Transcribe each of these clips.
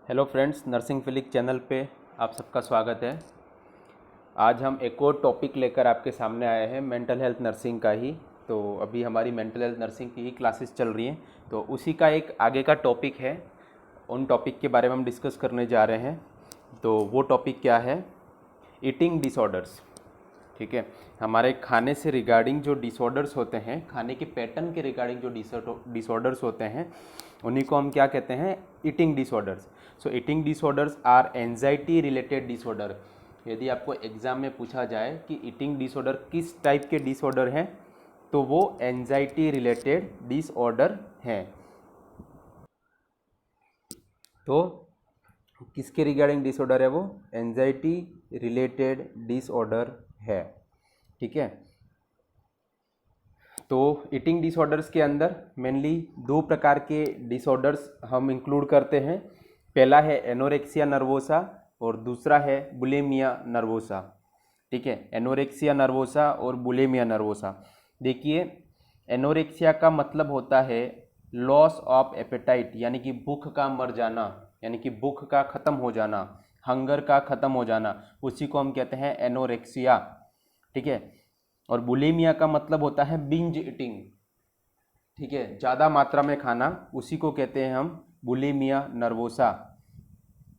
Hello friends, nursing philic channel पे आप सबका स्वागत है। आज हम एक और टॉपिक लेकर आपके सामने आए हैं, मेंटल हेल्थ नर्सिंग का ही। तो अभी हमारी मेंटल हेल्थ नर्सिंग की ही क्लासेस चल रही हैं, तो उसी का एक आगे का टॉपिक है। उन टॉपिक के बारे में हम डिस्कस करने जा रहे हैं। तो वो टॉपिक क्या है? Eating disorders. ठीक है, हमारे खाने से रिगार्डिंग जो डिसऑर्डर्स होते हैं, खाने के पैटर्न के रिगार्डिंग जो डिसऑर्डर्स होते हैं, उन्हीं को हम क्या कहते हैं? Eating disorders. So eating disorders are anxiety related disorder. यदि आपको एग्जाम में पूछा जाए कि ईटिंग डिसऑर्डर किस टाइप के डिसऑर्डर हैं, तो वो एंजाइटी रिलेटेड डिसऑर्डर हैं। तो किसके रिगार्डिंग डिसऑर्डर है? वो एंजाइटी रिलेटेड डिसऑर्डर है। ठीक है, तो ईटिंग डिसऑर्डर्स के अंदर मेनली दो प्रकार के डिसऑर्डर्स हम इंक्लूड करते हैं। पहला है एनोरेक्सिया नर्वोसा और दूसरा है बुलिमिया नर्वोसा। ठीक है, एनोरेक्सिया नर्वोसा और बुलिमिया नर्वोसा। देखिए, एनोरेक्सिया का मतलब होता है लॉस ऑफ एपेटाइट, यानी कि भूख का मर जाना, यानी कि भूख का खत्म हो जाना, हंगर का खत्म हो जाना, उसी को हम कहते हैं एनोरेक्सिया। ठीक है, और बुलिमिया का मतलब होता है बिंज ईटिंग। ठीक है, ज़्यादा मात्रा में खाना, उसी को कहते हैं हम बुलिमिया नर्वोसा।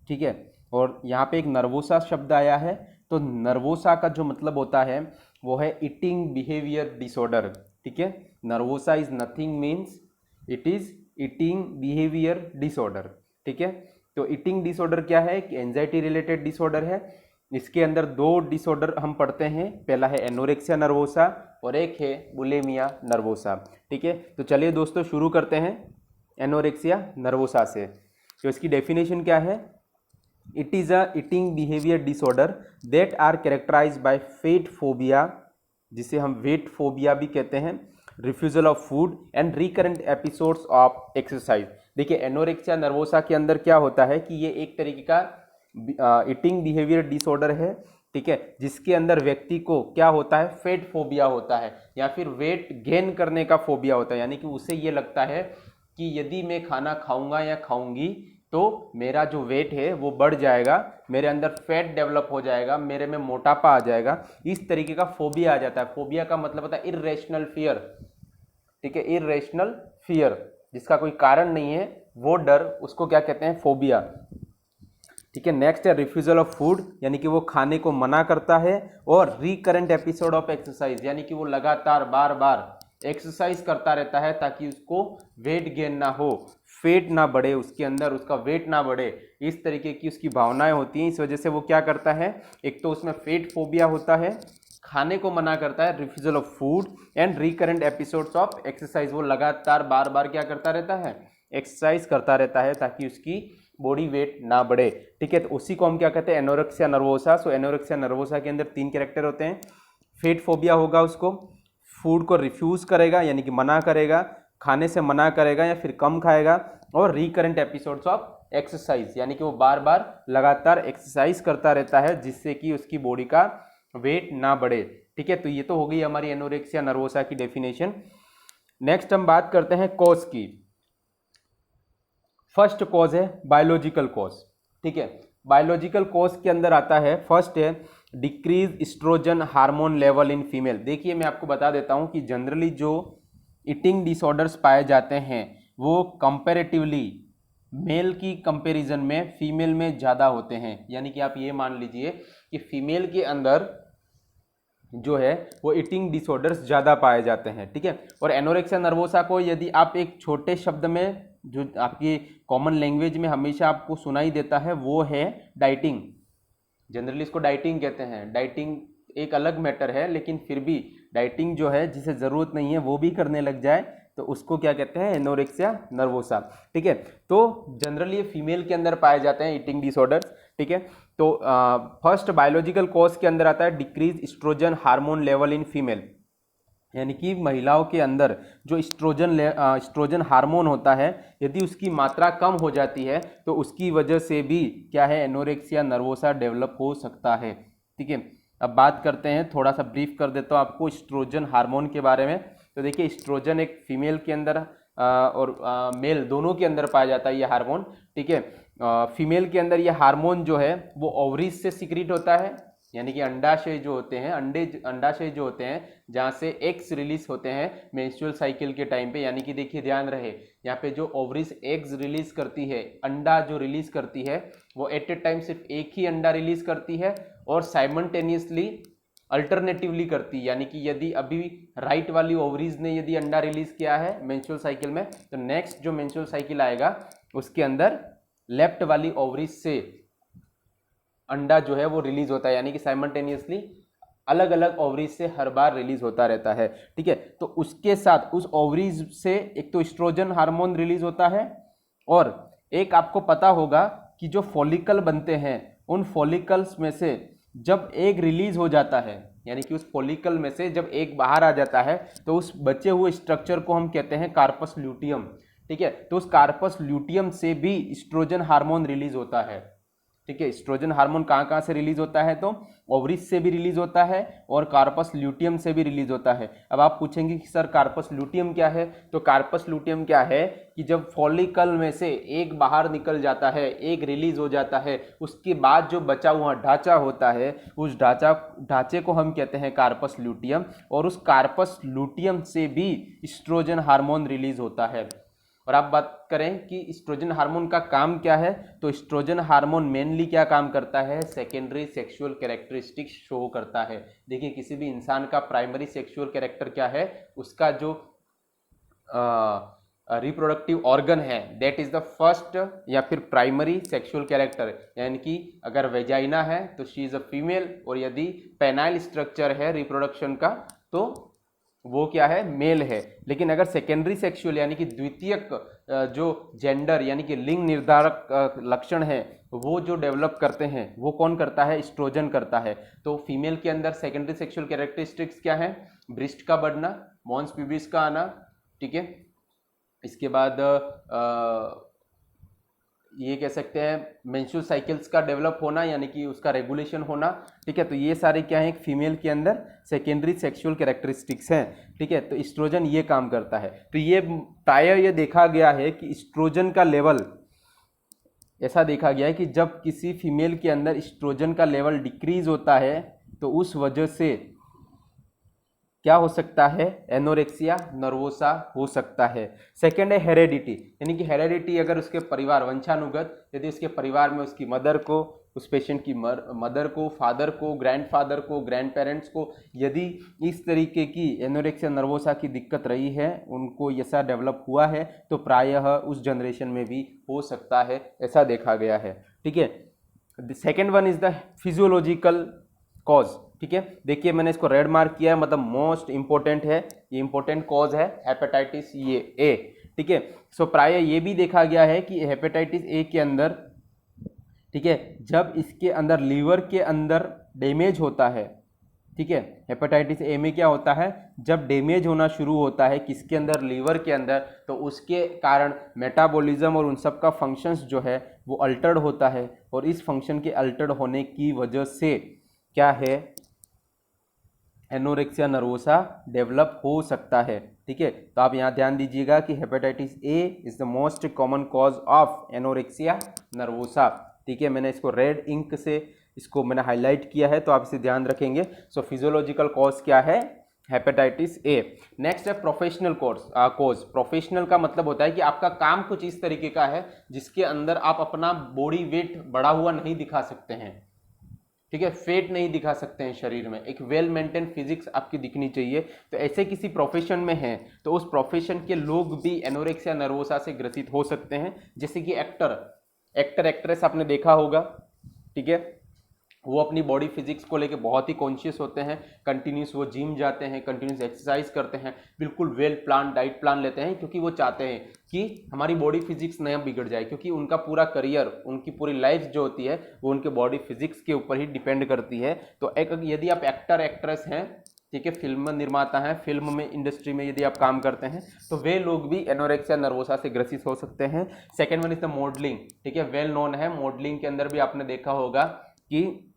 ठीक है, और यहाँ पे एक नर्वोसा शब्द आया है, तो नर्वोसा का जो मतलब होता है वो है ईटिंग बिहेवियर डिसऑर्डर। ठीक है, nervosa is nothing means it is eating behaviour disorder. ठीक है, तो ईटिंग डिसऑर्डर क्या है? कि एंजाइटी रिलेटेड डिसऑर्डर है। इसके अंदर दो डिसऑर्डर हम पढ़ते हैं, पहला है एनोरेक्सिया नर्वोसा और एक है बुलिमिया नर्वोसा। ठीक है, तो चलिए दोस्तों शुरू करते हैं एनोरेक्सिया नर्वोसा से। तो इसकी डेफिनेशन क्या है? It is a eating behaviour disorder that are characterised by fat phobia, जिसे हम वेट फोबिया भी कहते हैं, refusal of food and recurrent episodes of exercise. देखिए, एनोरेक्सिया नर्वोसा के अंदर क्या होता है कि ये एक तरीके का ईटिंग बिहेवियर डिसऑर्डर है। ठीक है, जिसके अंदर व्यक्ति को क्या होता है? फेट फोबिया होता है, या फिर वेट गेन करने का फोबिया होता है। यानी कि उसे ये लगता है कि यदि मैं खाना खाऊंगा या खाऊंगी तो मेरा जो वेट है वो बढ़ जाएगा, मेरे अंदर फैट डेवलप हो जाएगा, मेरे में मोटापा आ जाएगा। इस तरीके का फोबिया आ जाता है। फोबिया का मतलब होता है इर्रेशनल फियर। ठीक है, इर्रेशनल फियर, जिसका कोई कारण नहीं है, वो डर, उसको क्या कहते हैं? फोबिया। ठीक है, नेक्स्ट है रिफ्यूजल ऑफ फूड, यानी कि वो खाने को मना करता है। और रिकरेंट एपिसोड ऑफ एक्सरसाइज, यानी कि वो लगातार बार बार एक्सरसाइज करता रहता है ताकि उसको वेट गेन ना हो, फेट ना बढ़े उसके अंदर, उसका वेट ना बढ़े। इस तरीके की उसकी भावनाएं होती हैं। इस वजह से वो क्या करता है? एक तो उसमें फेट फोबिया होता है, खाने को मना करता है, refusal of food and recurrent episodes of exercise, वो लगातार बार बार क्या करता रहता है? एक्सरसाइज करता रहता है ताकि उसकी बॉडी वेट ना बढ़े। ठीक है, तो उसी को हम क्या कहते हैं? Anorexia nervosa. So anorexia nervosa के अंदर तीन कैरेक्टर होते हैं। फेट फोबिया होगा, उसको फूड को रिफ्यूज करेगा, यानी कि मना करेगा, खाने से मना करेगा या फिर कम खाएगा। और रिकरेंट एपिसोड्स ऑफ एक्सरसाइज, यानी कि वो बार बार लगातार एक्सरसाइज करता रहता है जिससे कि उसकी बॉडी का वेट ना बढ़े। ठीक है, तो ये तो हो गई हमारी एनोरेक्सिया नर्वोसा की डेफिनेशन। नेक्स्ट हम बात करते हैं कॉज की। फर्स्ट कॉज है बायोलॉजिकल कॉज। ठीक है, बायोलॉजिकल कॉज के अंदर आता है, फर्स्ट है decrease estrogen hormone level in female. देखिए, मैं आपको बता देता हूं कि जनरली जो ईटिंग डिसऑर्डर्स पाए जाते हैं वो कंपैरेटिवली मेल की कंपैरिजन में फीमेल में ज़्यादा होते हैं। यानी कि आप ये मान लीजिए कि फीमेल के अंदर जो है वो ईटिंग डिसऑर्डर्स ज़्यादा पाए जाते हैं। ठीक है, और एनोरेक्सिया नर्वोसा को यदि आप एक छोटे शब्द में, जो आपकी कॉमन लैंग्वेज में हमेशा आपको सुनाई देता है, वो है डाइटिंग। जनरली इसको डाइटिंग कहते हैं। डाइटिंग एक अलग मैटर है, लेकिन फिर भी डाइटिंग जो है, जिसे ज़रूरत नहीं है वो भी करने लग जाए, तो उसको क्या कहते हैं? Anorexia nervosa. ठीक है, तो जनरली ये फीमेल के अंदर पाए जाते हैं ईटिंग डिसऑर्डर्स। ठीक है, तो फर्स्ट बायोलॉजिकल कॉज के अंदर आता है decrease estrogen hormone level in female, यानी कि महिलाओं के अंदर जो एस्ट्रोजन हार्मोन होता है, यदि उसकी मात्रा कम हो जाती है तो उसकी वजह से भी क्या है? एनोरेक्सिया नर्वोसा डेवलप हो सकता है। ठीक है, अब बात करते हैं, थोड़ा सा ब्रीफ कर देता हूँ आपको एस्ट्रोजन हार्मोन के बारे में। तो देखिए, एस्ट्रोजन एक फीमेल के अंदर और मेल दोनों के अंदर पाया जाता है ये हार्मोन, ठीक है। फीमेल के अंदर ये हार्मोन जो है वो ओवरीज से सिक्रीट होता है, यानी कि अंडाशय जो होते हैं, अंडाशय जो होते हैं जहाँ से एग्स रिलीज होते हैं मेंस्ट्रुअल साइकिल के टाइम पे, यानी कि देखिए ध्यान रहे यहाँ पे जो ओवरीज एग्स रिलीज करती है, अंडा जो रिलीज करती है वो एट ए टाइम सिर्फ एक ही अंडा रिलीज करती है और साइमल्टेनियसली अल्टरनेटिवली करती है, यानी कि यदि अभी राइट वाली ओवरीज ने यदि अंडा रिलीज किया है मेंस्ट्रुअल साइकिल में, तो नेक्स्ट जो मेंस्ट्रुअल साइकिल आएगा उसके अंदर लेफ्ट वाली ओवरीज से अंडा जो है वो रिलीज होता है, यानी कि साइमल्टेनियसली अलग अलग ओवरीज से हर बार रिलीज होता रहता है, ठीक है। तो उसके साथ उस ओवरीज से एक तो एस्ट्रोजन हार्मोन रिलीज होता है, और एक आपको पता होगा कि जो फॉलिकल बनते हैं उन फॉलिकल्स में से जब एग रिलीज हो जाता है, यानी कि उस फॉलिकल में से जब एग बाहर आ जाता है तो उस बचे हुए स्ट्रक्चर को हम कहते हैं कार्पस ल्यूटियम, ठीक है। तो उस कार्पस ल्यूटियम से भी एस्ट्रोजन हार्मोन रिलीज होता है, ठीक है। एस्ट्रोजन हार्मोन कहाँ कहाँ से रिलीज होता है, तो ओवरीज से भी रिलीज होता है और कार्पस ल्यूटियम से भी रिलीज होता है। अब आप पूछेंगे कि सर कार्पस ल्यूटियम क्या है, तो कार्पस ल्यूटियम क्या है कि जब फॉलिकल में से एक बाहर निकल जाता है, एक रिलीज हो जाता है, उसके बाद जो बचा हुआ ढांचा होता है उस ढांचे को हम कहते हैं कार्पस ल्यूटियम, और उस कार्पस ल्यूटियम से भी एस्ट्रोजन हार्मोन रिलीज होता है। और आप बात करें कि एस्ट्रोजन हार्मोन का काम क्या है, तो एस्ट्रोजन हार्मोन मेनली क्या काम करता है, सेकेंडरी सेक्सुअल कैरेक्टरिस्टिक्स शो करता है। देखिए किसी भी इंसान का प्राइमरी सेक्सुअल कैरेक्टर क्या है, उसका जो रिप्रोडक्टिव ऑर्गन है दैट इज द फर्स्ट या फिर प्राइमरी सेक्सुअल कैरेक्टर, यानी कि अगर वेजाइना है तो शी इज अ फीमेल, और यदि पेनाइल स्ट्रक्चर है रिप्रोडक्शन का तो वो क्या है, मेल है। लेकिन अगर सेकेंडरी सेक्सुअल यानी कि द्वितीयक जो जेंडर यानी कि लिंग निर्धारक लक्षण है वो जो डेवलप करते हैं वो कौन करता है, एस्ट्रोजन करता है। तो फीमेल के अंदर सेकेंडरी सेक्सुअल कैरेक्टरिस्टिक्स क्या है, ब्रेस्ट का बढ़ना, मॉन्स प्यूबिस का आना, ठीक है। इसके बाद ये कह सकते हैं मेंस्ट्रुअल साइकिल्स का डेवलप होना, यानी कि उसका रेगुलेशन होना, ठीक है। तो ये सारे क्या है, एक फीमेल के अंदर सेकेंडरी सेक्सुअल कैरेक्टरिस्टिक्स हैं, ठीक है। तो एस्ट्रोजन ये काम करता है। तो ये प्रायः ये देखा गया है कि एस्ट्रोजन का लेवल, ऐसा देखा गया है कि जब किसी फीमेल के अंदर एस्ट्रोजन का लेवल डिक्रीज होता है तो उस वजह से क्या हो सकता है, एनोरेक्सिया नर्वोसा हो सकता है। सेकेंड है हेरेडिटी, यानी कि हेरेडिटी अगर उसके परिवार वंशानुगत, यदि उसके परिवार में उसकी मदर को, उस पेशेंट की मदर को, फादर को, ग्रैंडफादर को, ग्रैंड पेरेंट्स को यदि इस तरीके की एनोरेक्सिया नर्वोसा की दिक्कत रही है, उनको ऐसा डेवलप हुआ है, तो प्रायः उस जनरेशन में भी हो सकता है, ऐसा देखा गया है, ठीक है। Second one is the physiological cause, ठीक है। देखिए मैंने इसको रेड मार्क किया है, मतलब मोस्ट इंपॉर्टेंट है, ये इंपॉर्टेंट कॉज है हेपेटाइटिस ए, ठीक है। सो प्राय ये भी देखा गया है कि हेपेटाइटिस ए के अंदर, ठीक है, जब इसके अंदर लीवर के अंदर डैमेज होता है, ठीक है, हेपेटाइटिस ए में क्या होता है, जब डैमेज होना शुरू होता है किसके अंदर, लीवर के अंदर, तो उसके कारण मेटाबॉलिज्म और उन सब का फंक्शंस जो है वो अल्टर्ड होता है, और इस फंक्शन के अल्टर्ड होने की वजह से क्या है, एनोरेक्सिया नर्वोसा डेवलप हो सकता है, ठीक है। तो आप यहाँ ध्यान दीजिएगा कि hepatitis A is the most common cause of anorexia nervosa, ठीक है। मैंने इसको रेड इंक से इसको मैंने हाईलाइट किया है, तो आप इसे ध्यान रखेंगे। सो फिजियोलॉजिकल कॉज क्या है, हेपेटाइटिस ए। नेक्स्ट है प्रोफेशनल कॉज। प्रोफेशनल का मतलब होता है कि आपका काम कुछ इस तरीके का है जिसके अंदर आप अपना बॉडी वेट बढ़ा हुआ नहीं दिखा सकते हैं, ठीक है, फेट नहीं दिखा सकते हैं शरीर में, एक वेल मेंटेन फिजिक्स आपकी दिखनी चाहिए। तो ऐसे किसी प्रोफेशन में है तो उस प्रोफेशन के लोग भी एनोरेक्सिया नर्वोसा से ग्रसित हो सकते हैं, जैसे कि एक्टर एक्ट्रेस आपने देखा होगा, ठीक है, वो अपनी बॉडी फिजिक्स को लेके बहुत ही कॉन्शियस होते हैं, कंटिन्यूस वो जिम जाते हैं, कंटिन्यूस एक्सरसाइज करते हैं, बिल्कुल वेल प्लान डाइट प्लान लेते हैं, क्योंकि वो चाहते हैं कि हमारी बॉडी फिजिक्स न बिगड़ जाए, क्योंकि उनका पूरा करियर, उनकी पूरी लाइफ जो होती है वो उनके बॉडी फिजिक्स के ऊपर ही डिपेंड करती है। तो यदि आप एक्टर एक्ट्रेस हैं, ठीक है, फिल्म निर्माता हैं, फिल्म में इंडस्ट्री में यदि आप काम करते हैं, तो वे लोग भी एनोरेक्सिया नर्वोसा से ग्रसित हो सकते हैं। Second one is the modelling, ठीक है, वेल नोन है, मॉडलिंग के अंदर भी आपने देखा होगा कि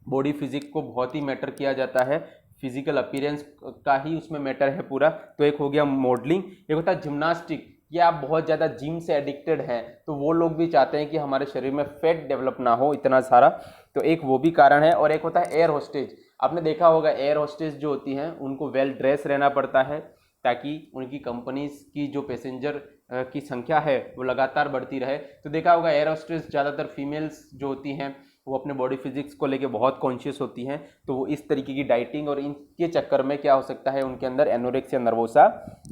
बॉडी फिजिक्स को बहुत ही मैटर किया जाता है, फिजिकल अपीयरेंस का ही उसमें मैटर है पूरा। तो एक हो गया मॉडलिंग, एक होता है जिम्नास्टिक, या आप बहुत ज़्यादा जिम से एडिक्टेड हैं तो वो लोग भी चाहते हैं कि हमारे शरीर में फैट डेवलप ना हो इतना सारा, तो एक वो भी कारण है। और एक होता है एयर होस्टेज। आपने देखा होगा एयर होस्टेज जो होती हैं उनको वेल ड्रेस रहना पड़ता है ताकि उनकी कंपनीज की जो पैसेंजर की संख्या है वो लगातार बढ़ती रहे। तो देखा होगा एयर होस्टेस ज़्यादातर फीमेल्स जो होती हैं वो अपने बॉडी फिजिक्स को लेके बहुत कॉन्शियस होती हैं, तो वो इस तरीके की डाइटिंग और इनके चक्कर में क्या हो सकता है, उनके अंदर एनोरेक्सिया नर्वोसा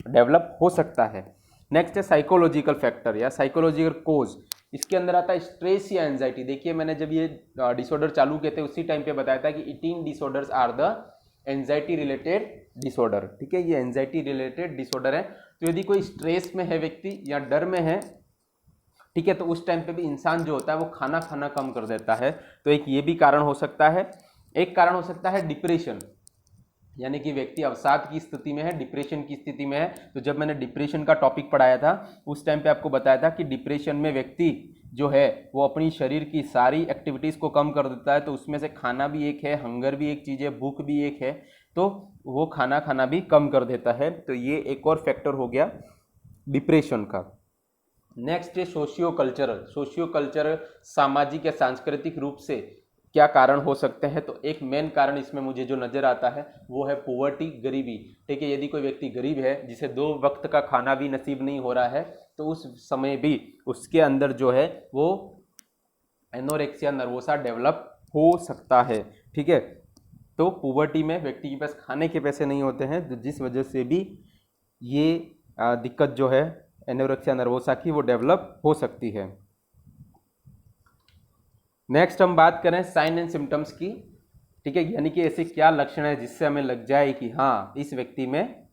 डेवलप हो सकता है। नेक्स्ट है साइकोलॉजिकल फैक्टर या साइकोलॉजिकल कोज। इसके अंदर आता है स्ट्रेस या एंजाइटी। देखिए मैंने जब ये डिसऑर्डर चालू किए थे उसी टाइम पे बताया था कि eating disorders are the anxiety related disorder. ठीक है, ये एंजाइटी रिलेटेड डिसऑर्डर है। तो यदि कोई स्ट्रेस में है व्यक्ति या डर में है, ठीक है, तो उस टाइम पे भी इंसान जो होता है वो खाना खाना कम कर देता है। तो एक ये भी कारण हो सकता है। एक कारण हो सकता है डिप्रेशन, यानी कि व्यक्ति अवसाद की स्थिति में है, डिप्रेशन की स्थिति में है। तो जब मैंने डिप्रेशन का टॉपिक पढ़ाया था उस टाइम पे आपको बताया था कि डिप्रेशन में व्यक्ति जो है वो अपनी शरीर की सारी एक्टिविटीज़ को कम कर देता है। तो उसमें से खाना भी एक है, हंगर भी एक चीज़ है, भूख भी एक है, तो वो खाना खाना भी कम कर देता है। तो ये एक और फैक्टर हो गया डिप्रेशन का। नेक्स्ट है सोशियो कल्चरल। सोशियो कल्चरल सामाजिक या सांस्कृतिक रूप से क्या कारण हो सकते हैं। तो एक मेन कारण इसमें मुझे जो नज़र आता है वो है पोवर्टी, गरीबी। ठीक है, यदि कोई व्यक्ति गरीब है जिसे 2 वक्त का खाना भी नसीब नहीं हो रहा है तो उस समय भी उसके अंदर जो है वो एनोरेक्सिया नर्वोसा डेवलप हो सकता है। ठीक है, तो पोवर्टी में व्यक्ति के पास खाने के पैसे नहीं होते हैं, तो जिस वजह से भी ये दिक्कत जो है एनोरेक्सिया नर्वोसा की वो डेवलप हो सकती है। नेक्स्ट हम बात करें साइन एंड सिम्टम्स की। ठीक है, यानी कि ऐसे क्या लक्षण है जिससे हमें लग जाए कि हाँ इस व्यक्ति में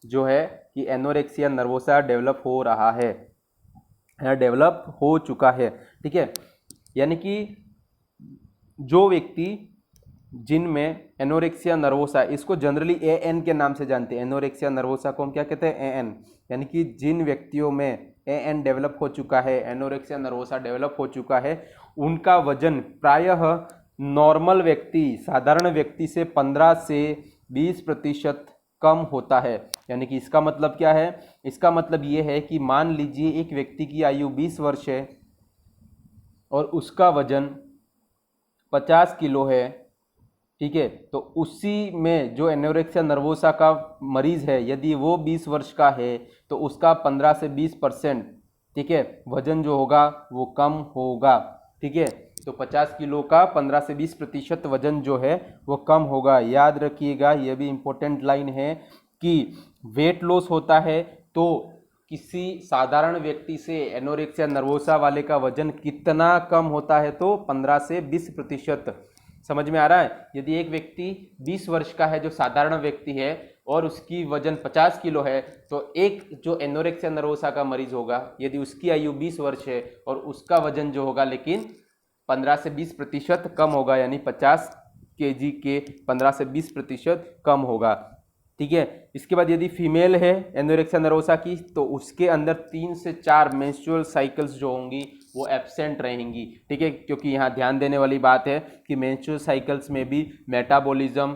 जो है कि एनोरेक्सिया नर्वोसा डेवलप हो रहा है या डेवलप हो चुका है। ठीक है, यानी कि जो व्यक्ति जिनमें एनोरेक्सिया नर्वोसा, इसको जनरली एएन के नाम से जानते हैं। एनोरेक्सिया नर्वोसा को हम क्या कहते हैं, एएन। यानी कि जिन व्यक्तियों में एएन डेवलप हो चुका है, एनोरेक्सिया नर्वोसा डेवलप हो चुका है, उनका वजन प्रायः नॉर्मल व्यक्ति, साधारण व्यक्ति से 15 से 20% कम होता है। यानी कि इसका मतलब क्या है, इसका मतलब ये है कि मान लीजिए एक व्यक्ति की आयु 20 वर्ष है और उसका वजन 50 किलो है। ठीक है, तो उसी में जो एनोरेक्सिया नर्वोसा का मरीज है यदि वो 20 वर्ष का है तो उसका 15 से 20%, ठीक है, वजन जो होगा वो कम होगा। ठीक है, तो 50 किलो का 15 से 20% वजन जो है वो कम होगा। याद रखिएगा, ये भी इम्पोर्टेंट लाइन है कि वेट लॉस होता है तो किसी साधारण व्यक्ति से एनोरेक्सिया नर्वोसा वाले का वजन कितना कम होता है, तो 15 से 20%। समझ में आ रहा है। यदि एक व्यक्ति 20 वर्ष का है जो साधारण व्यक्ति है और उसकी वजन 50 किलो है, तो एक जो एनोरेक्सिया नर्वोसा का मरीज होगा यदि उसकी आयु 20 वर्ष है और उसका वजन जो होगा लेकिन 15 से 20% कम होगा, यानी 50 kg के 15 से 20% कम होगा। ठीक है, इसके बाद यदि फीमेल है एनोरेक्सिया नर्वोसा की तो उसके अंदर 3 से 4 मेंस्ट्रुअल साइकिल्स जो होंगी वो एब्सेंट रहेंगी। ठीक है, क्योंकि यहाँ ध्यान देने वाली बात है कि मेंस्ट्रुअल साइकिल्स में भी मेटाबॉलिज्म,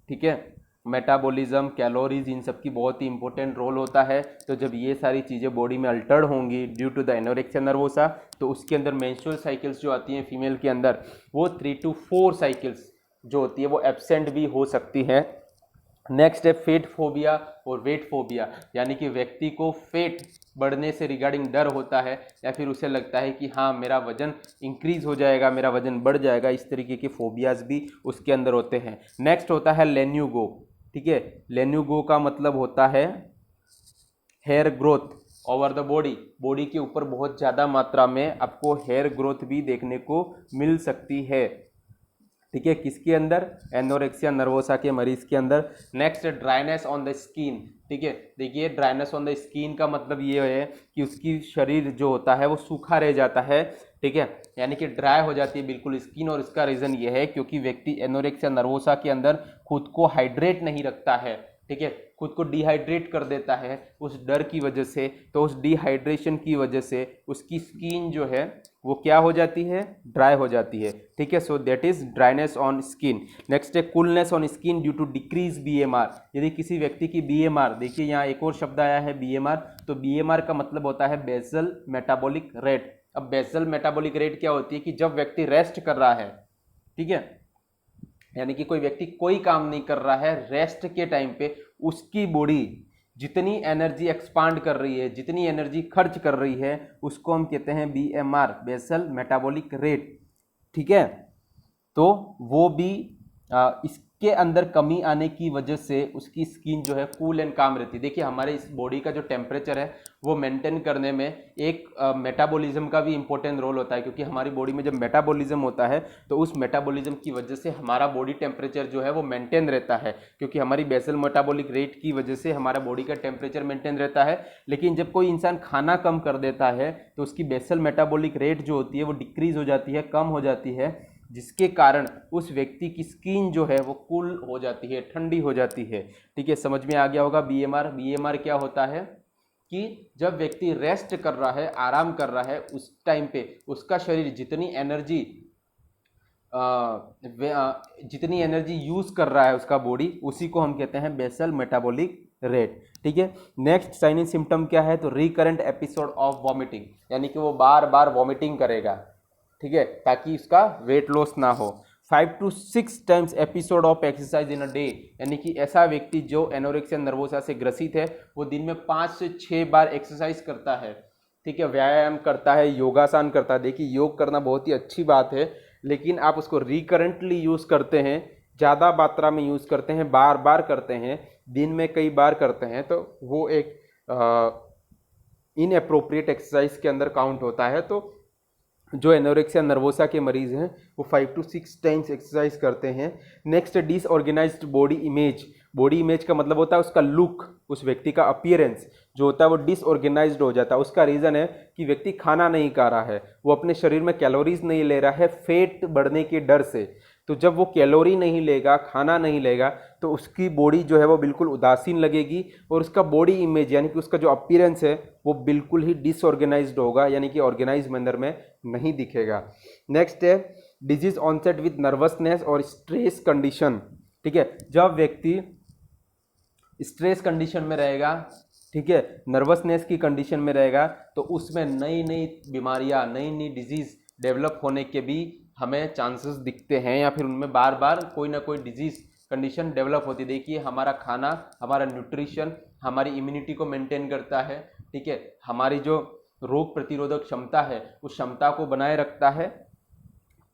ठीक है, मेटाबॉलिज्म, कैलोरीज, इन सब की बहुत ही इंपॉर्टेंट रोल होता है। तो जब ये सारी चीज़ें बॉडी में अल्टर्ड होंगी due to the anorexia nervosa तो उसके अंदर मेंस्ट्रुअल साइकिल्स जो आती हैं फीमेल के अंदर वो 3 to 4 साइकिल्स जो होती है वो एब्सेंट भी हो सकती हैं। नेक्स्ट है फेट फोबिया और वेट फोबिया, यानी कि व्यक्ति को फेट बढ़ने से रिगार्डिंग डर होता है या फिर उसे लगता है कि हाँ मेरा वजन इंक्रीज हो जाएगा, मेरा वजन बढ़ जाएगा। इस तरीके के फोबियाज भी उसके अंदर होते हैं। नेक्स्ट होता है लेन्यूगो। ठीक है, लेन्यूगो का मतलब होता है hair growth over the body. Body के ऊपर बहुत ज़्यादा मात्रा में आपको हेयर ग्रोथ भी देखने को मिल सकती है। ठीक है, किसके अंदर, एनोरेक्सिया नर्वोसा के मरीज के अंदर। Next dryness on the skin. ठीक है, देखिए ड्राइनेस ऑन द स्किन का मतलब ये है कि उसकी शरीर जो होता है वो सूखा रह जाता है। ठीक है, यानी कि ड्राई हो जाती है बिल्कुल स्किन, और इसका रीज़न ये है क्योंकि व्यक्ति एनोरेक्सिया नर्वोसा के अंदर खुद को हाइड्रेट नहीं रखता है। ठीक है, खुद को डिहाइड्रेट कर देता है उस डर की वजह से। तो उस डिहाइड्रेशन की वजह से उसकी स्किन जो है वो क्या हो जाती है, ड्राई हो जाती है। ठीक है, so that is dryness on skin. Next है coolness on skin due to decrease BMR. यदि किसी व्यक्ति की बीएमआर, देखिए यहाँ एक और शब्द आया है बीएमआर, तो बीएमआर का मतलब होता है बेसल मेटाबॉलिक रेट। अब बेसल मेटाबॉलिक रेट क्या होती है कि जब व्यक्ति रेस्ट कर रहा है, ठीक है, यानी कि कोई व्यक्ति कोई काम नहीं कर रहा है, रेस्ट के टाइम पे उसकी बॉडी जितनी एनर्जी एक्सपांड कर रही है, जितनी एनर्जी खर्च कर रही है, उसको हम कहते हैं बीएमआर, बेसल मेटाबॉलिक रेट। ठीक है, तो वो भी इसके अंदर कमी आने की वजह से उसकी स्किन जो है कूल एंड काम रहती है। देखिए हमारे इस बॉडी का जो टेम्परेचर है वो मेंटेन करने में एक मेटाबॉलिज्म का भी इंपॉर्टेंट रोल होता है, क्योंकि हमारी बॉडी में जब मेटाबॉलिज्म होता है तो उस मेटाबॉलिज्म की वजह से हमारा बॉडी टेम्परेचर जो है वो मेंटेन रहता है, क्योंकि हमारी बेसल मेटाबॉलिक रेट की वजह से हमारा बॉडी का टेम्परेचर मेंटेन रहता है। लेकिन जब कोई इंसान खाना कम कर देता है तो उसकी बेसल मेटाबॉलिक रेट जो होती है वो डिक्रीज हो जाती है, कम हो जाती है, जिसके कारण उस व्यक्ति की स्किन जो है वो कूल हो जाती है, ठंडी हो जाती है। ठीक है, समझ में आ गया होगा बीएमआर। बीएमआर क्या होता है कि जब व्यक्ति रेस्ट कर रहा है, आराम कर रहा है, उस टाइम पे उसका शरीर जितनी एनर्जी यूज कर रहा है उसका बॉडी, उसी को हम कहते हैं बेसल मेटाबॉलिक रेट। ठीक है, नेक्स्ट साइन इन सिम्टम क्या है, तो रिकरेंट एपिसोड ऑफ वॉमिटिंग, यानी कि वो बार बार वॉमिटिंग करेगा। ठीक है, ताकि उसका वेट लॉस ना हो। 5 to 6 times episode of exercise in a day, यानी कि ऐसा व्यक्ति जो एनोरेक्सिया नर्वोसा से ग्रसित है वो दिन में 5 से 6 बार एक्सरसाइज करता है। ठीक है, व्यायाम करता है, योगासन करता है। देखिए योग करना बहुत ही अच्छी बात है, लेकिन आप उसको रिकरेंटली यूज़ करते हैं, ज़्यादा मात्रा में यूज़ करते हैं, बार बार करते हैं, दिन में कई बार करते हैं, तो वो एक इनअप्रोप्रिएट एक्सरसाइज के अंदर काउंट होता है। तो जो एनोरेक्सिया नर्वोसा के मरीज हैं वो 5 to 6 टाइम्स एक्सरसाइज करते हैं। Next disorganised body image. Body image का मतलब होता है उसका लुक, उस व्यक्ति का अपीयरेंस जो होता है वो डिसऑर्गेनाइज्ड हो जाता है। उसका रीज़न है कि व्यक्ति खाना नहीं खा रहा है, वो अपने शरीर में कैलोरीज नहीं ले रहा है फैट बढ़ने के डर से। तो जब वो कैलोरी नहीं लेगा, खाना नहीं लेगा, तो उसकी बॉडी जो है वो बिल्कुल उदासीन लगेगी और उसका बॉडी इमेज यानी कि उसका जो अपीयरेंस है वो बिल्कुल ही डिसऑर्गेनाइज्ड होगा, यानी कि ऑर्गेनाइज मैनर में नहीं दिखेगा। नेक्स्ट है डिजीज ऑनसेट विद नर्वसनेस और स्ट्रेस कंडीशन। ठीक है, जब व्यक्ति स्ट्रेस कंडीशन में रहेगा, ठीक है, नर्वसनेस की कंडीशन में रहेगा, तो उसमें नई नई बीमारियां, नई नई डिजीज डेवलप होने के भी हमें चांसेस दिखते हैं, या फिर उनमें बार बार कोई ना कोई डिजीज कंडीशन डेवलप होती है। देखिए हमारा खाना, हमारा न्यूट्रिशन हमारी इम्यूनिटी को मेंटेन करता है। ठीक है, हमारी जो रोग प्रतिरोधक क्षमता है उस क्षमता को बनाए रखता है।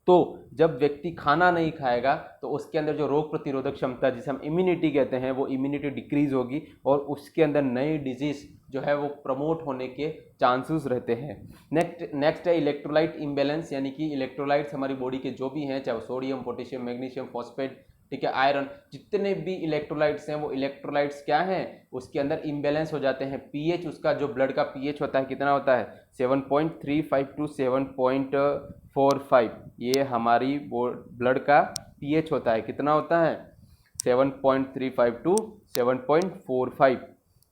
तो जब व्यक्ति खाना नहीं खाएगा तो उसके अंदर जो रोग प्रतिरोधक क्षमता जिसे हम इम्यूनिटी कहते हैं वो इम्यूनिटी डिक्रीज होगी और उसके अंदर नई डिजीज जो है वो प्रमोट होने के चांसेस रहते हैं। नेक्स्ट है इलेक्ट्रोलाइट इम्बैलेंस, यानी कि इलेक्ट्रोलाइट्स हमारी बॉडी के जो भी हैं, चाहे वो सोडियम, पोटेशियम, मैग्नीशियम, फॉस्फेट, ठीक है, आयरन, जितने भी इलेक्ट्रोलाइट्स हैं वो इलेक्ट्रोलाइट्स क्या हैं, उसके अंदर इम्बैलेंस हो जाते हैं। पीएच, उसका जो ब्लड का पीएच होता है कितना होता है, 7.35 to 7.45, ये हमारी ब्लड का पीएच होता है। कितना होता है, 7.35 to 7.45।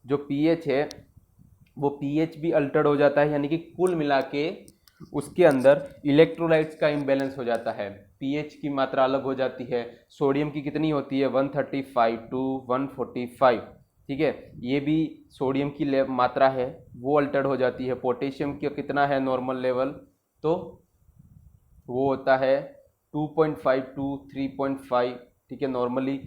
जो पीएच है वो पीएच भी अल्टर्ड हो जाता है, यानी कि कुल मिला के उसके अंदर इलेक्ट्रोलाइट्स का इम्बैलेंस हो जाता है। पीएच की मात्रा अलग हो जाती है। सोडियम की कितनी होती है, 135 to 145, ठीक है, ये भी सोडियम की मात्रा है वो अल्टर्ड हो जाती है। पोटेशियम का कितना है नॉर्मल लेवल, तो वो होता है 2.5 to 3.5, ठीक है, नॉर्मली।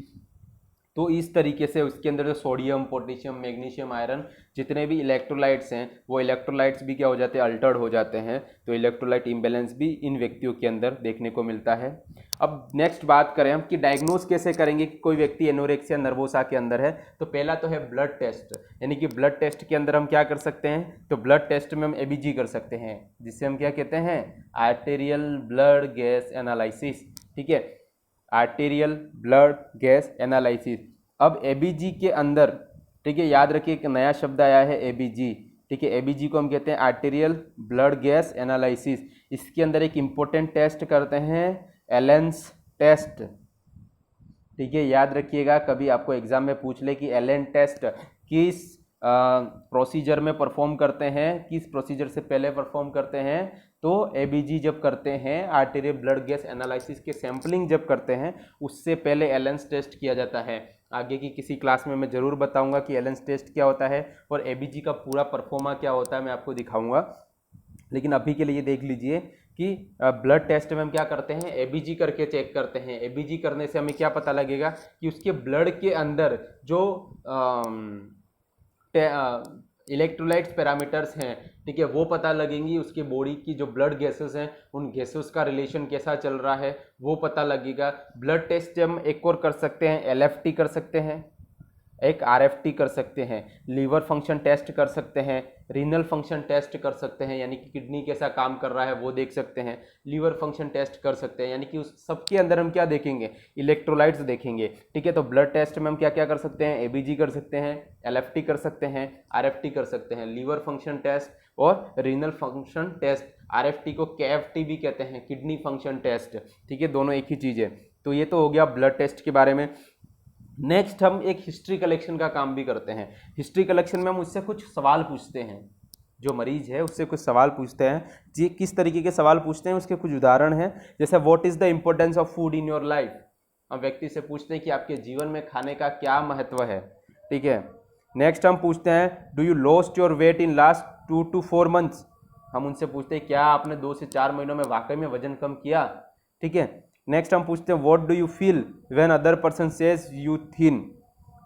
तो इस तरीके से उसके अंदर जो सोडियम, पोटेशियम, मैग्नीशियम, आयरन जितने भी इलेक्ट्रोलाइट्स हैं वो इलेक्ट्रोलाइट्स भी क्या हो जाते हैं, अल्टर्ड हो जाते हैं। तो इलेक्ट्रोलाइट इम्बैलेंस भी इन व्यक्तियों के अंदर देखने को मिलता है। अब नेक्स्ट बात करें हम कि डायग्नोज कैसे करेंगे कि कोई व्यक्ति एनोरेक्सिया नर्वोसा के अंदर है। तो पहला तो है ब्लड टेस्ट, यानी कि ब्लड टेस्ट के अंदर हम क्या कर सकते हैं, तो ब्लड टेस्ट में हम एबीजी कर सकते हैं, जिससे हम क्या कहते हैं, आर्टेरियल ब्लड गैस एनालिसिस। ठीक है, आर्टेरियल ब्लड गैस एनालिसिस। अब एबीजी के अंदर, ठीक है, याद रखिए एक नया शब्द आया है एबीजी। ठीक है, एबीजी को हम कहते हैं आर्टेरियल ब्लड गैस एनालिसिस। इसके अंदर एक इम्पोर्टेंट टेस्ट करते हैं, एलेंस टेस्ट। ठीक है, याद रखिएगा, कभी आपको एग्जाम में पूछ ले कि एलन टेस्ट किस प्रोसीजर में परफॉर्म करते हैं, किस प्रोसीजर से पहले परफॉर्म करते हैं, तो एबीजी जब करते हैं, आर्टेरियल ब्लड गैस एनालिसिस के सैंपलिंग जब करते हैं, उससे पहले एलेंस टेस्ट किया जाता है। आगे की किसी क्लास में मैं ज़रूर बताऊंगा कि एलेंस टेस्ट क्या होता है और एबीजी का पूरा परफॉर्मा क्या होता है, मैं आपको दिखाऊंगा। लेकिन अभी के लिए देख लीजिए कि ब्लड टेस्ट में हम क्या करते हैं, एबीजी करके चेक करते हैं। एबीजी करने से हमें क्या पता लगेगा कि उसके ब्लड के अंदर जो इलेक्ट्रोलाइट्स पैरामीटर्स हैं, ठीक है, वो पता लगेंगी। उसके बॉडी की जो ब्लड गैसेस हैं, उन गैसेस का रिलेशन कैसा चल रहा है वो पता लगेगा। ब्लड टेस्ट हम एक और कर सकते हैं, एलएफटी कर सकते हैं, एक आरएफटी कर सकते हैं, लीवर फंक्शन टेस्ट कर सकते हैं, रीनल फंक्शन टेस्ट कर सकते हैं, यानी कि किडनी कैसा काम कर रहा है वो देख सकते हैं, लीवर फंक्शन टेस्ट कर सकते हैं, यानी कि उस सबके अंदर हम क्या देखेंगे, इलेक्ट्रोलाइट्स देखेंगे। ठीक है, तो ब्लड टेस्ट में हम क्या क्या कर सकते हैं, एबीजी कर सकते हैं, एलएफटी कर सकते हैं, आरएफटी कर सकते हैं, लीवर फंक्शन टेस्ट और रीनल फंक्शन टेस्ट। आरएफटी को केएफटी भी कहते हैं, किडनी फंक्शन टेस्ट। ठीक है, दोनों एक ही चीज़ है। तो ये तो हो गया ब्लड टेस्ट के बारे में। नेक्स्ट हम एक हिस्ट्री कलेक्शन का काम भी करते हैं। हिस्ट्री कलेक्शन में हम उससे कुछ सवाल पूछते हैं, जो मरीज है उससे कुछ सवाल पूछते हैं जी। किस तरीके के सवाल पूछते हैं उसके कुछ उदाहरण हैं, जैसे what is the importance of food in your life. हम व्यक्ति से पूछते हैं कि आपके जीवन में खाने का क्या महत्व है। ठीक है, नेक्स्ट हम पूछते हैं do you lost your weight in last 2 to 4 months। हम उनसे पूछते हैं क्या आपने 2 से 4 महीनों में वाकई में वजन कम किया। ठीक है, नेक्स्ट हम पूछते हैं what do you feel when other person says you thin.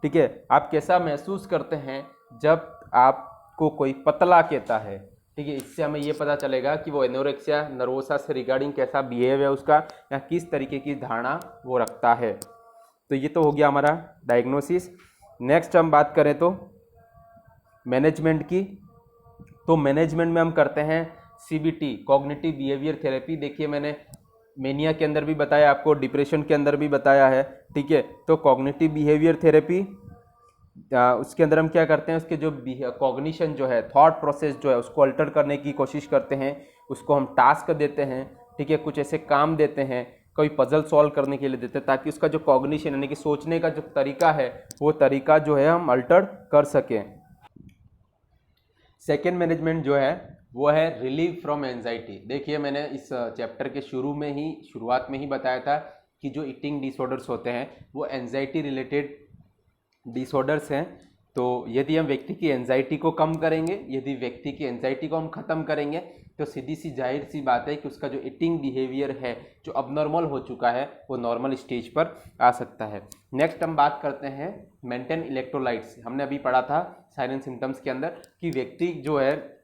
ठीक है, आप कैसा महसूस करते हैं जब आपको कोई पतला कहता है। ठीक है, इससे हमें ये पता चलेगा कि वो एनोरेक्सिया नर्वोसा से रिगार्डिंग कैसा बिहेव है उसका, या किस तरीके की धारणा वो रखता है। तो ये तो हो गया हमारा डायग्नोसिस। नेक्स्ट हम बात करें तो मैनेजमेंट की, तो मैनेजमेंट में हम करते हैं सीबीटी, कॉग्निटिव बिहेवियर थेरेपी। देखिए मैंने मेनिया के अंदर भी बताया आपको, डिप्रेशन के अंदर भी बताया है। ठीक है, तो कॉग्निटिव बिहेवियर थेरेपी, उसके अंदर हम क्या करते हैं, उसके जो कॉग्निशन जो है, थॉट प्रोसेस जो है, उसको अल्टर करने की कोशिश करते हैं। उसको हम टास्क देते हैं, ठीक है, कुछ ऐसे काम देते हैं, कोई पजल सॉल्व करने के लिए देते हैं, ताकि उसका जो कॉग्निशन यानी कि सोचने का जो तरीका है, वो तरीका जो है हम अल्टर कर सकें। सेकेंड मैनेजमेंट जो है वो है रिलीव फ्रॉम एंजाइटी। देखिए मैंने इस चैप्टर के शुरुआत में ही बताया था कि जो ईटिंग डिसऑर्डर्स होते हैं वो एंजाइटी रिलेटेड डिसऑर्डर्स हैं। तो यदि हम व्यक्ति की एंजाइटी को कम करेंगे, यदि व्यक्ति की एंजाइटी को हम ख़त्म करेंगे, तो सीधी सी जाहिर सी बात है कि उसका जो ईटिंग बिहेवियर है जो अबनॉर्मल हो चुका है वो नॉर्मल स्टेज पर आ सकता है। नेक्स्ट हम बात करते हैं मेंटेन इलेक्ट्रोलाइट्स। हमने अभी पढ़ा था साइन एंड सिम्टम्स के अंदर कि व्यक्ति जो है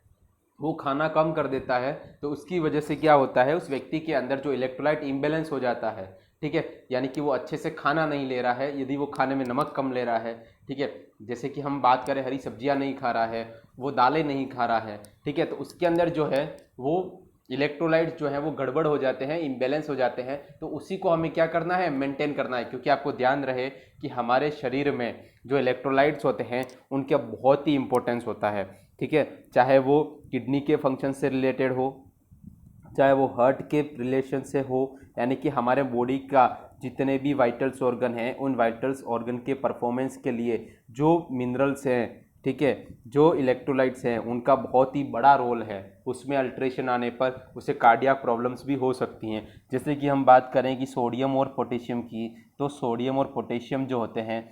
वो खाना कम कर देता है, तो उसकी वजह से क्या होता है, उस व्यक्ति के अंदर जो इलेक्ट्रोलाइट इम्बैलेंस हो जाता है। ठीक है, यानी कि वो अच्छे से खाना नहीं ले रहा है, यदि वो खाने में नमक कम ले रहा है, ठीक है, जैसे कि हम बात करें हरी सब्जियां नहीं खा रहा है, वो दालें नहीं खा रहा है, ठीक है, तो उसके अंदर जो है वो इलेक्ट्रोलाइट्स जो है वो गड़बड़ हो जाते हैं, इम्बैलेंस हो जाते हैं। तो उसी को हमें क्या करना है, मेंटेन करना है। क्योंकि आपको ध्यान रहे कि हमारे शरीर में जो इलेक्ट्रोलाइट्स होते हैं उनका बहुत ही इंपॉर्टेंस होता है। ठीक है, चाहे वो किडनी के फंक्शन से रिलेटेड हो, चाहे वो हार्ट के रिलेशन से हो, यानी कि हमारे बॉडी का जितने भी वाइटल्स ऑर्गन हैं उन वाइटल्स ऑर्गन के परफॉर्मेंस के लिए जो मिनरल्स हैं, ठीक है, जो इलेक्ट्रोलाइट्स हैं, उनका बहुत ही बड़ा रोल है। उसमें अल्ट्रेशन आने पर उसे कार्डियक प्रॉब्लम्स भी हो सकती हैं। जैसे कि हम बात करें कि सोडियम और पोटेशियम की, तो सोडियम और पोटेशियम जो होते हैं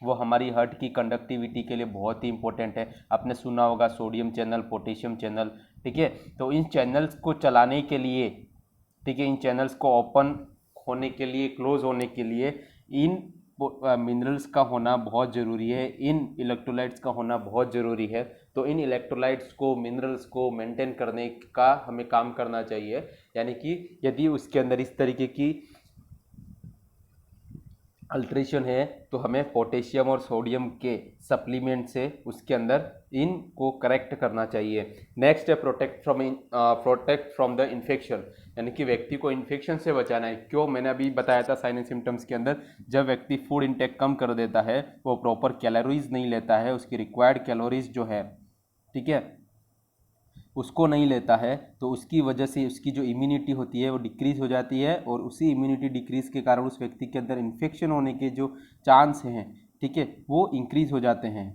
वो हमारी हार्ट की कंडक्टिविटी के लिए बहुत ही इंपॉर्टेंट है। आपने सुना होगा सोडियम चैनल, पोटेशियम चैनल। ठीक है, तो इन चैनल्स को चलाने के लिए, ठीक है, इन चैनल्स को ओपन होने के लिए, क्लोज होने के लिए इन मिनरल्स का होना बहुत ज़रूरी है, इन इलेक्ट्रोलाइट्स का होना बहुत ज़रूरी है। तो इन इलेक्ट्रोलाइट्स को, मिनरल्स को मेंटेन करने का हमें काम करना चाहिए। यानी कि यदि उसके अंदर इस तरीके की अल्ट्रेशन है तो हमें पोटेशियम और सोडियम के सप्लीमेंट से उसके अंदर इनको करेक्ट करना चाहिए। नेक्स्ट है प्रोटेक्ट फ्रॉम द इन्फेक्शन, यानी कि व्यक्ति को इन्फेक्शन से बचाना है। क्यों, मैंने अभी बताया था साइन एंड सिम्टम्स के अंदर, जब व्यक्ति फूड इंटेक कम कर देता है, वो प्रॉपर कैलोरीज नहीं लेता है, उसकी रिक्वायर्ड कैलोरीज जो है, ठीक है, उसको नहीं लेता है तो उसकी वजह से उसकी जो इम्यूनिटी होती है वो डिक्रीज़ हो जाती है, और उसी इम्यूनिटी डिक्रीज़ के कारण उस व्यक्ति के अंदर इन्फेक्शन होने के जो चांस हैं, ठीक है, वो इंक्रीज़ हो जाते हैं।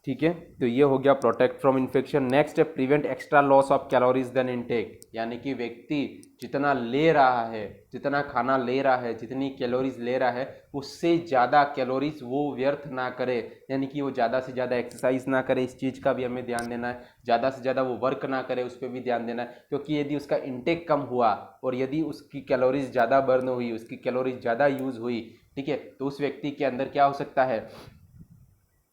ठीक है, तो ये हो गया प्रोटेक्ट फ्रॉम इन्फेक्शन। नेक्स्ट है prevent extra loss of calories than intake, यानी कि व्यक्ति जितना ले रहा है, जितना खाना ले रहा है, जितनी कैलोरीज ले रहा है, उससे ज़्यादा कैलोरीज वो व्यर्थ ना करे, यानी कि वो ज़्यादा से ज़्यादा एक्सरसाइज ना करे, इस चीज़ का भी हमें ध्यान देना है। ज़्यादा से ज़्यादा वो वर्क ना करे, उस पर भी ध्यान देना है, क्योंकि यदि उसका इनटेक कम हुआ और यदि उसकी कैलोरीज ज़्यादा बर्न हुई, उसकी कैलोरीज ज़्यादा यूज़ हुई, ठीक है, तो उस व्यक्ति के अंदर क्या हो सकता है,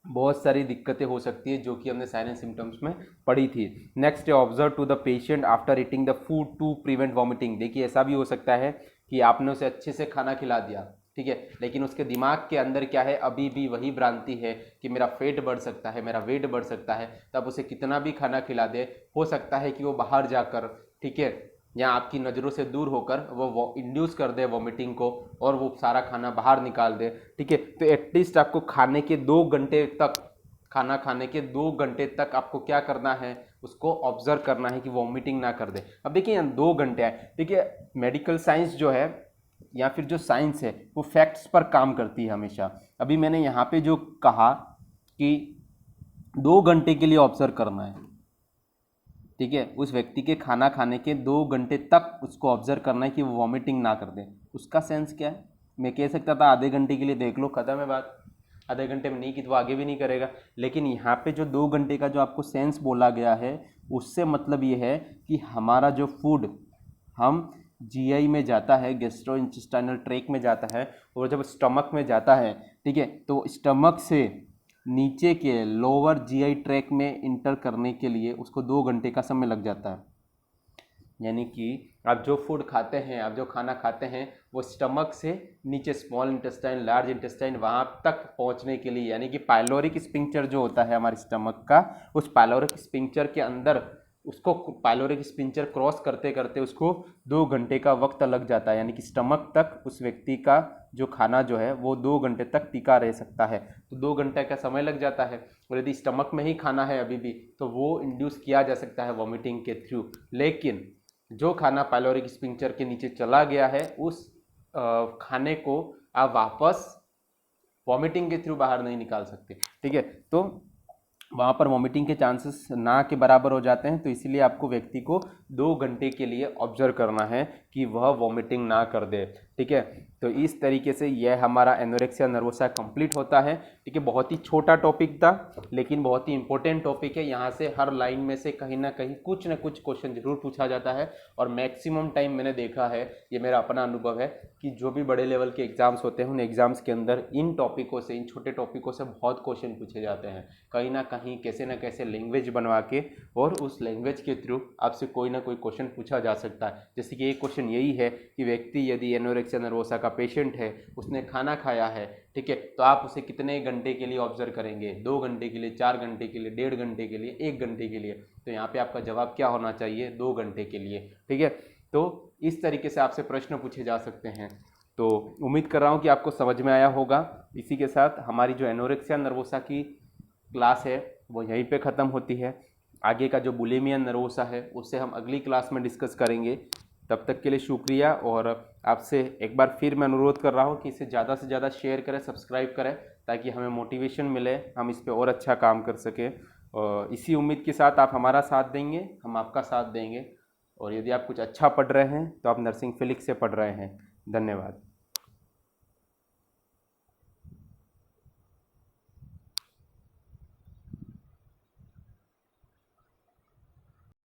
बहुत सारी दिक्कतें हो सकती है, जो कि हमने साइन एंड सिम्टम्स में पढ़ी थी। नेक्स्ट है observe to the patient after eating the food to prevent vomiting. देखिए ऐसा भी हो सकता है कि आपने उसे अच्छे से खाना खिला दिया, ठीक है, लेकिन उसके दिमाग के अंदर क्या है, अभी भी वही भ्रांति है कि मेरा पेट बढ़ सकता है, मेरा वेट बढ़ सकता है, तब उसे कितना भी खाना खिला दे, हो सकता है कि वो बाहर जाकर, ठीक है, या आपकी नज़रों से दूर होकर वो इंड्यूस कर दे वॉमिटिंग को, और वो सारा खाना बाहर निकाल दे, ठीक है। तो एटलीस्ट आपको खाने के 2 घंटे तक, खाना खाने के 2 घंटे तक आपको क्या करना है, उसको ऑब्जर्व करना है कि वॉमिटिंग ना कर दे। अब देखिए यहाँ 2 घंटे है, देखिए मेडिकल साइंस जो है या फिर जो साइंस है वो फैक्ट्स पर काम करती है हमेशा। अभी मैंने यहाँ पे जो कहा कि 2 घंटे के लिए ऑब्जर्व करना है, ठीक है, उस व्यक्ति के खाना खाने के 2 घंटे तक उसको ऑब्जर्व करना है कि वो वॉमिटिंग ना कर दे। उसका सेंस क्या है, मैं कह सकता था आधे घंटे के लिए देख लो, खत्म है बात, आधे घंटे में नहीं की तो वो आगे भी नहीं करेगा। लेकिन यहाँ पे जो 2 घंटे का जो आपको सेंस बोला गया है, उससे मतलब ये है कि हमारा जो फूड हम जीआई में जाता है, गैस्ट्रो इंटेस्टाइनल ट्रैक्ट में जाता है, और जब स्टमक में जाता है, ठीक है, तो स्टमक से नीचे के लोअर जीआई ट्रैक में इंटर करने के लिए उसको 2 घंटे का समय लग जाता है। यानी कि आप जो फूड खाते हैं, आप जो खाना खाते हैं, वो स्टमक से नीचे स्मॉल इंटेस्टाइन, लार्ज इंटेस्टाइन, वहाँ तक पहुँचने के लिए, यानी कि पाइलोरिक स्फिंक्टर जो होता है हमारे स्टमक का, उस पाइलोरिक स्फिंक्टर के अंदर, उसको पाइलोरिक स्फिंक्टर क्रॉस करते करते उसको 2 घंटे का वक्त लग जाता है। यानी कि स्टमक तक उस व्यक्ति का जो खाना जो है वो 2 घंटे तक टिका रह सकता है, तो 2 घंटे का समय लग जाता है। और यदि स्टमक में ही खाना है अभी भी, तो वो इंड्यूस किया जा सकता है वॉमिटिंग के थ्रू। लेकिन जो खाना पाइलोरिक स्फिंक्टर के नीचे चला गया है, उस खाने को आप वापस वॉमिटिंग के थ्रू बाहर नहीं निकाल सकते, ठीक है, तो वहाँ पर वॉमिटिंग के चांसेस ना के बराबर हो जाते हैं। तो इसीलिए आपको व्यक्ति को 2 घंटे के लिए ऑब्जर्व करना है कि वह वॉमिटिंग ना कर दे, ठीक है। तो इस तरीके से यह हमारा एनोरेक्सिया नर्वोसा कंप्लीट होता है, ठीक है। बहुत ही छोटा टॉपिक था, लेकिन बहुत ही इंपॉर्टेंट टॉपिक है। यहाँ से हर लाइन में से कहीं ना कहीं कुछ ना कुछ क्वेश्चन जरूर पूछा जाता है, और मैक्सिमम टाइम मैंने देखा है, ये मेरा अपना अनुभव है, कि जो भी बड़े लेवल के एग्जाम्स होते हैं, उन एग्जाम्स के अंदर इन टॉपिकों से, इन छोटे टॉपिकों से बहुत क्वेश्चन पूछे जाते हैं, कहीं ना कहीं कैसे ना कैसे लैंग्वेज बनवा के, और उस लैंग्वेज के थ्रू आपसे कोई ना कोई क्वेश्चन पूछा जा सकता है। जैसे कि एक क्वेश्चन यही है कि व्यक्ति यदि एनोरेक्सिया नर्वोसा का पेशेंट है, उसने खाना खाया है, ठीक है, तो आप उसे कितने घंटे के लिए ऑब्जर्व करेंगे, 2 घंटे के लिए, 4 घंटे के लिए, 1.5 घंटे के लिए, 1 घंटे के लिए। तो यहाँ पे आपका जवाब क्या होना चाहिए, 2 घंटे के लिए, ठीक है। तो इस तरीके से आपसे प्रश्न पूछे जा सकते हैं। तो उम्मीद कर रहा हूँ कि आपको समझ में आया होगा। इसी के साथ हमारी जो एनोरेक्सिया नर्वोसा की क्लास है वो यहीं पे ख़त्म होती है। आगे का जो बुलिमिया नर्वोसा है उससे हम अगली क्लास में डिस्कस करेंगे। तब तक के लिए शुक्रिया, और आपसे एक बार फिर मैं अनुरोध कर रहा हूँ कि इसे ज़्यादा से ज़्यादा शेयर करें, सब्सक्राइब करें, ताकि हमें मोटिवेशन मिले, हम इस पर और अच्छा काम कर सकें। और इसी उम्मीद के साथ आप हमारा साथ देंगे, हम आपका साथ देंगे। और यदि आप कुछ अच्छा पढ़ रहे हैं तो आप नर्सिंग फिलिक्स से पढ़ रहे हैं। धन्यवाद।